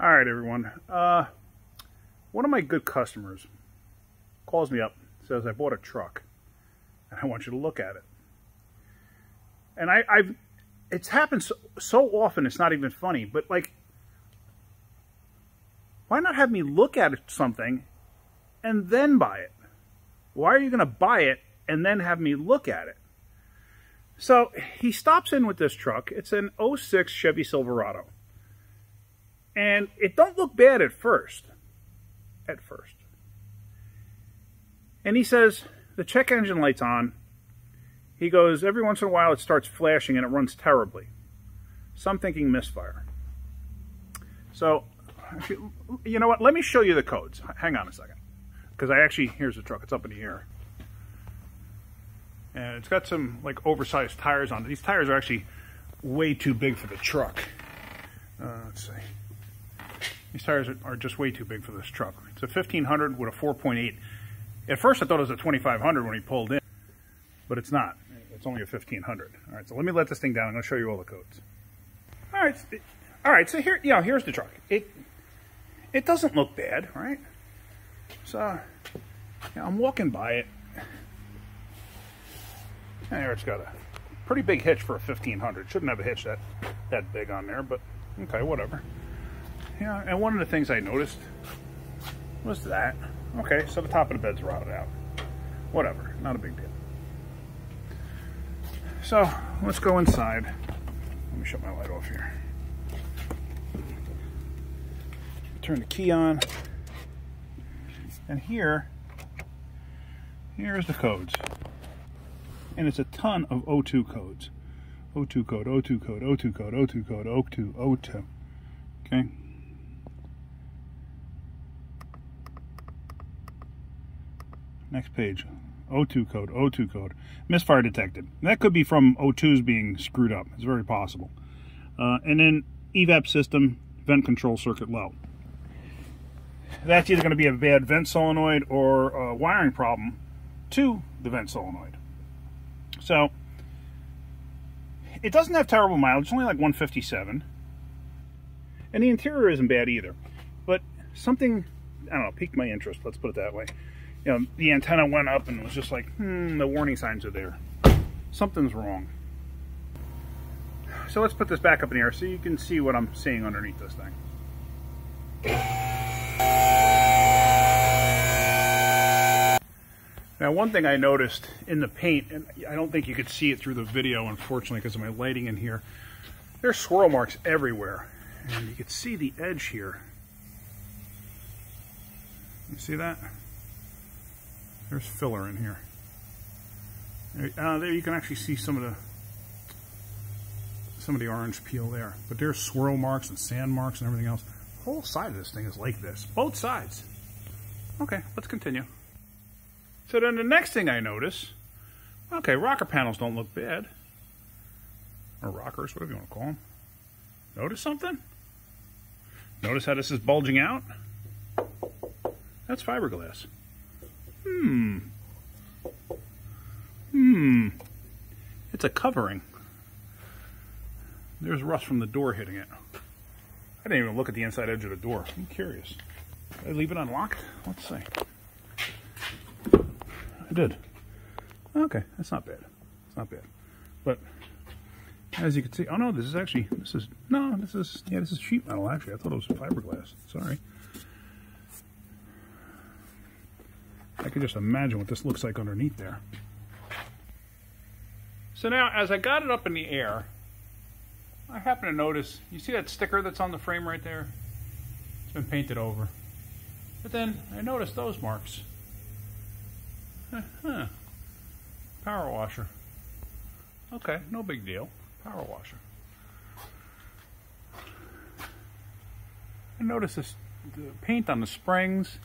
All right, everyone. One of my good customers calls me up, says, I bought a truck, and I want you to look at it. And it's happened so often, it's not even funny, but like, why not have me look at something and then buy it? Why are you going to buy it and then have me look at it? So he stops in with this truck. It's an '06 Chevy Silverado. And it don't look bad at first. And he says, the check engine light's on. He goes, every once in a while it starts flashing and it runs terribly. So I'm thinking misfire. So, you know what? Let me show you the codes. Hang on a second. Because here's the truck. It's up in the air. And it's got some like oversized tires on it. These tires are actually way too big for the truck. Let's see. These tires are just way too big for this truck. It's a 1500 with a 4.8. At first I thought it was a 2500 when he pulled in, but it's not. It's only a 1500. All right, so let me let this thing down. I'm going to show you all the codes. All right. So here's the truck. It doesn't look bad, right? So I'm walking by it. And there, it's got a pretty big hitch for a 1500. Shouldn't have a hitch that big on there, but okay, whatever. Yeah, and one of the things I noticed was that. Okay, so the top of the bed's rotted out. Whatever, not a big deal. So, let's go inside. Let me shut my light off here. Turn the key on. And here's the codes. And it's a ton of O2 codes. O2 code, O2 code, O2 code, O2 code, O2, O2. Okay? Next page. O2 code, O2 code. Misfire detected. That could be from O2s being screwed up. It's very possible. And then evap system, vent control circuit low. That's either going to be a bad vent solenoid or a wiring problem to the vent solenoid. So, it doesn't have terrible mileage. It's only like 157. And the interior isn't bad either. But something, I don't know, piqued my interest. Let's put it that way. You know, the antenna went up and it was just like, the warning signs are there. Something's wrong. So let's put this back up in the air so you can see what I'm seeing underneath this thing. Now, one thing I noticed in the paint, and I don't think you could see it through the video, unfortunately, because of my lighting in here, there's swirl marks everywhere. And you can see the edge here. You see that? There's filler in here. There you can actually see some of the orange peel there. But there's swirl marks and sand marks and everything else. The whole side of this thing is like this. Both sides. Okay, let's continue. So then the next thing I notice, okay, rocker panels don't look bad. Or rockers, whatever you want to call them. Notice something? Notice how this is bulging out? That's fiberglass. It's a covering. There's rust from the door hitting it. I didn't even look at the inside edge of the door. I'm curious. Did I leave it unlocked? Let's see. I did. Okay, that's not bad. It's not bad. But as you can see, oh no, this is sheet metal actually. I thought it was fiberglass. Sorry. I can just imagine what this looks like underneath there. So now, as I got it up in the air, I happen to notice, you see that sticker that's on the frame right there? It's been painted over. But then I noticed those marks. Power washer. Okay, no big deal. Power washer. I noticed the paint on the springs.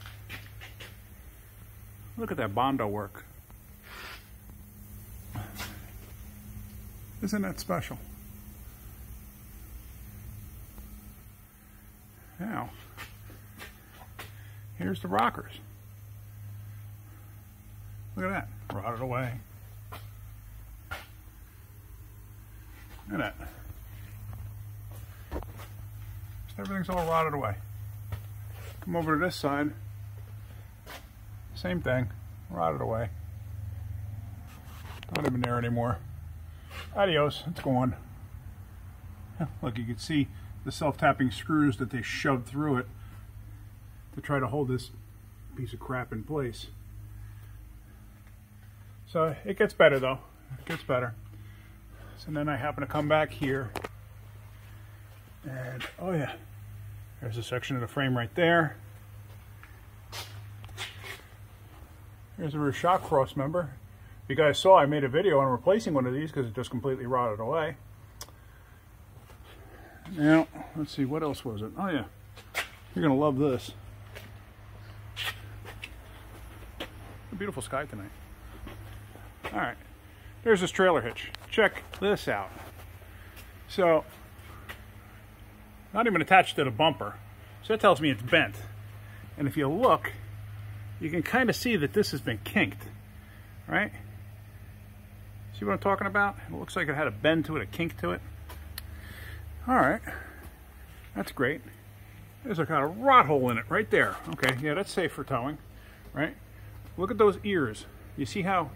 Look at that Bondo work. Isn't that special? Now, here's the rockers. Look at that. Rotted away. Look at that. Everything's all rotted away. Come over to this side. Same thing. Rotted away. Not even there anymore. Adios. It's gone. Look, you can see the self-tapping screws that they shoved through it to try to hold this piece of crap in place. So it gets better though. It gets better. So then I happen to come back here and oh yeah, there's a section of the frame right there. Here's a rear shock cross member. You guys saw I made a video on replacing one of these because it just completely rotted away. Now, let's see, what else was it? Oh yeah, you're gonna love this. A beautiful sky tonight. All right, there's this trailer hitch. Check this out. So, not even attached to the bumper. So that tells me it's bent. And if you look, you can kind of see that this has been kinked, right? See what I'm talking about? It looks like it had a bend to it, a kink to it. All right, that's great. There's a kind of rot hole in it right there. Okay, yeah, that's safe for towing, right? Look at those ears. You see how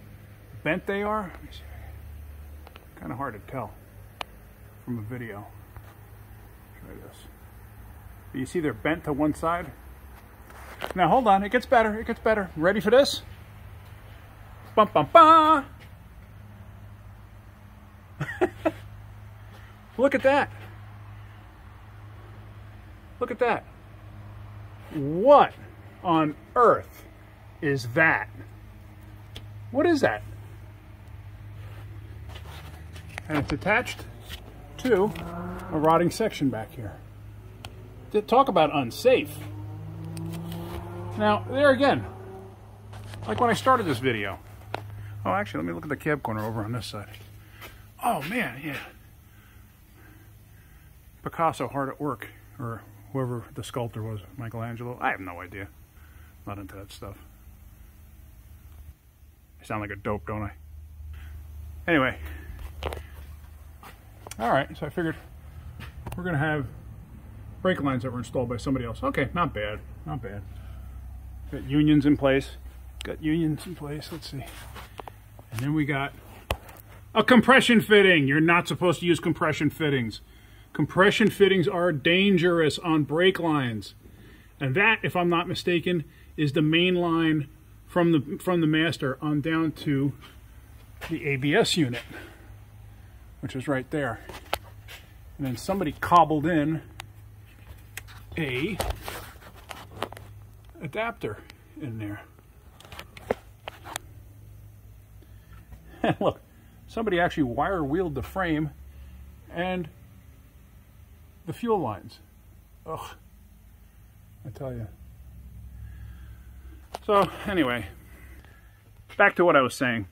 bent they are? Kind of hard to tell from a video. Try this. You see they're bent to one side? Now hold on, it gets better, it gets better. Ready for this? Bum bum bum! Look at that. Look at that. What on earth is that? What is that? And it's attached to a rotting section back here. Talk about unsafe. Now, there again, like when I started this video. Oh, actually, let me look at the cab corner over on this side. Oh, man, yeah. Picasso hard at work, or whoever the sculptor was, Michelangelo. I have no idea. Not into that stuff. I sound like a dope, don't I? Anyway. All right, so I figured we're going to have brake lines that were installed by somebody else. Okay, not bad, not bad. Got unions in place. Got unions in place, let's see. And then we got a compression fitting. You're not supposed to use compression fittings. Compression fittings are dangerous on brake lines. And that, if I'm not mistaken, is the main line from the master on down to the ABS unit, which is right there. And then somebody cobbled in a adapter in there. And look, somebody actually wire wheeled the frame and the fuel lines. Ugh, I tell you. So anyway, back to what I was saying.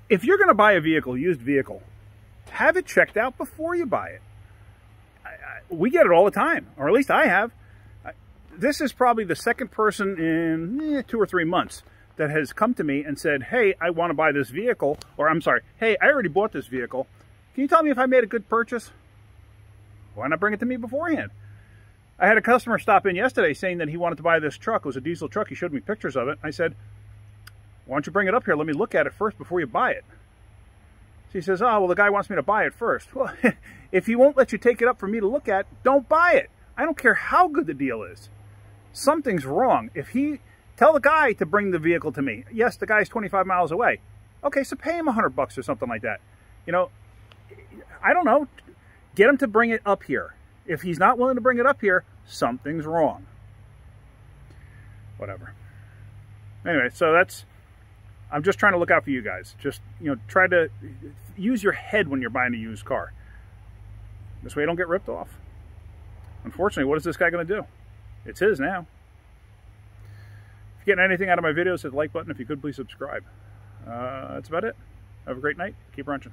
If you're going to buy a vehicle, used vehicle, have it checked out before you buy it. We get it all the time, or at least I have. This is probably the second person in 2 or 3 months that has come to me and said, hey, I want to buy this vehicle, or I'm sorry, hey, I already bought this vehicle. Can you tell me if I made a good purchase? Why not bring it to me beforehand? I had a customer stop in yesterday saying that he wanted to buy this truck. It was a diesel truck. He showed me pictures of it. I said, why don't you bring it up here? Let me look at it first before you buy it. So he says, oh, well, the guy wants me to buy it first. Well, if he won't let you take it up for me to look at, don't buy it. I don't care how good the deal is. Something's wrong. If he, tell the guy to bring the vehicle to me. Yes, the guy's 25 miles away. Okay, so pay him $100 or something like that. You know, I don't know. Get him to bring it up here. If he's not willing to bring it up here, something's wrong. Whatever. Anyway, so that's, I'm just trying to look out for you guys. Just, you know, try to use your head when you're buying a used car. This way you don't get ripped off. Unfortunately, what is this guy going to do? It's his now. If you're getting anything out of my videos, hit the like button. If you could, please subscribe. That's about it. Have a great night. Keep wrenching.